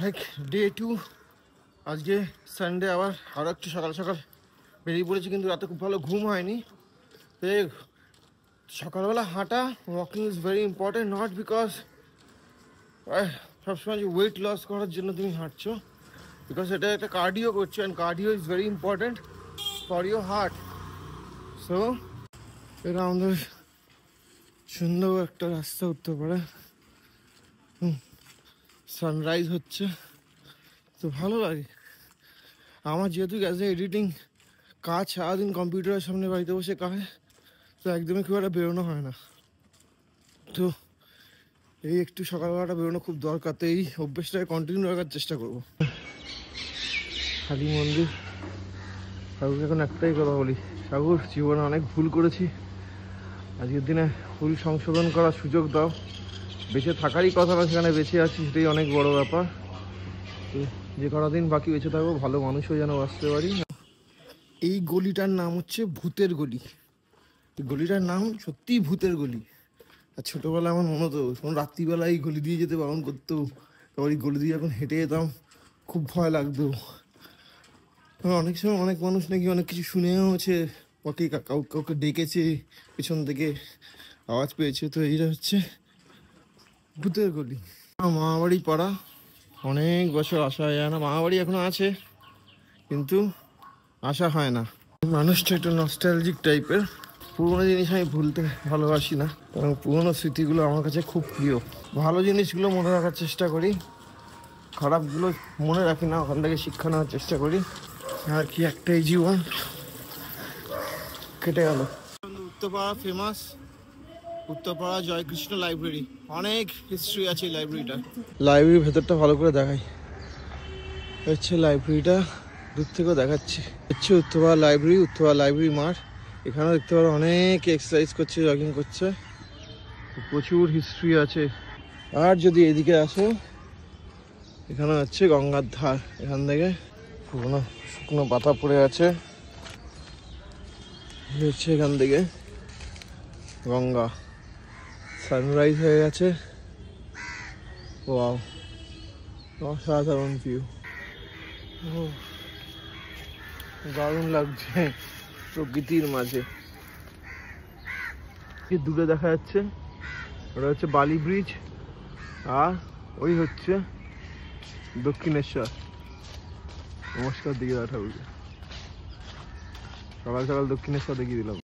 Like day 2 আজকে Sunday আবার আরও একটু সকাল সকাল বেরিয়ে পড়েছি, কিন্তু রাতে খুব ভালো ঘুম হয়নি। তো সকালবেলা হাঁটা walking is very important, not because সবসময় যে ওয়েট লস করার জন্য তুমি হাঁটছো, বিকজ এটা একটা কার্ডিও করছো, and cardio is very important for your heart. So এটা আমাদের সুন্দর একটা রাস্তা উঠতে পারে, সানরাইজ হচ্ছে তো ভালো লাগে। আমার যেহেতু অ্যাজ এ এডিটিং কাজ সারাদিন কম্পিউটারের সামনে বাড়িতে বসে কাজ, তো একদমই খুব একটা বেরোনো হয় না। তো এই একটু সকালবেলাটা বেরোনো খুব দরকার, তো এই অভ্যেসটাকে কন্টিনিউ রাখার চেষ্টা করবো। কালী মন্দির, ঠাকুরকে এখন একটাই কথা বলি, ঠাকুর জীবনে অনেক ভুল করেছি, আজকের দিনে ভুল সংশোধন করার সুযোগ দাও। বেঁচে থাকারই কথা না, সেখানে বেঁচে আছি, সেটাই অনেক বড় ব্যাপার। যে কটা দিন বাকি বেঁচে থাকবো ভালো মানুষ হয়ে যেন বাঁচতে পারি। এই গলিটার নাম হচ্ছে ভূতের গলি। এই গলিটার নাম সত্যিই ভূতের গলি। আর ছোটোবেলায় আমার মনে হতো কোনো রাত্রিবেলায় এই গলি দিয়ে যেতে বারণ করতো, তারপর এই গলি দিয়ে যখন হেঁটে যেতাম খুব ভয় লাগতো। অনেক সময় অনেক মানুষ নাকি অনেক কিছু শুনেও হচ্ছে, ওকে কাউকে ডেকেছে, পেছন থেকে আওয়াজ পেয়েছে। তো এইটা হচ্ছে ভূতের গলি। মামাবাড়ি পাড়া, অনেক বছর আসা যায় না। মামাবাড়ি এখনো আছে কিন্তু আসা হয় না। মানুষটা একটু নস্টালজিক টাইপের, পুরোনো জিনিস আমি ভুলতে ভালোবাসি না, কারণ পুরোনো স্মৃতিগুলো আমার কাছে খুব প্রিয়। ভালো জিনিসগুলো মনে রাখার চেষ্টা করি, খারাপগুলো মনে রাখি না, ওখান থেকে শিক্ষা নেওয়ার চেষ্টা করি। আর কি একটাই জীবন, কেটে গেল। উত্তরপাড়া ফেমাস, উত্তরপাড়া জয়কৃষ্ণ লাইব্রেরি, অনেক হিস্ট্রি আছে এই লাইব্রেরিটা। লাইব্রেরির ভেতরটা ভালো করে দেখাই, হচ্ছে লাইব্রেরিটা দূর থেকেও দেখাচ্ছি। হচ্ছে উত্তরপাড়া লাইব্রেরি, উত্তরপাড়া লাইব্রেরি মাঠ। এখানেও দেখতে পারো অনেক এক্সারসাইজ করছে, জগিং করছে, প্রচুর হিস্ট্রি আছে। আর যদি এদিকে আসো, এখানে হচ্ছে গঙ্গার ধার, এখান থেকে পুরোনো শুকনো পাতা পড়ে আছে, হচ্ছে এখান থেকে গঙ্গা। সানরাইজ হয়ে গেছে, ওয়াও, অসাধারণ ভিউ, দারুণ লাগছে প্রকৃতির মাঝে। দূরে দেখা যাচ্ছে ওটা হচ্ছে বালি ব্রিজ, আর ওই হচ্ছে দক্ষিণেশ্বর। নমস্কার দিকে ঠাকুরকে, সকাল সকাল দক্ষিণেশ্বর দেখিয়ে দিলাম।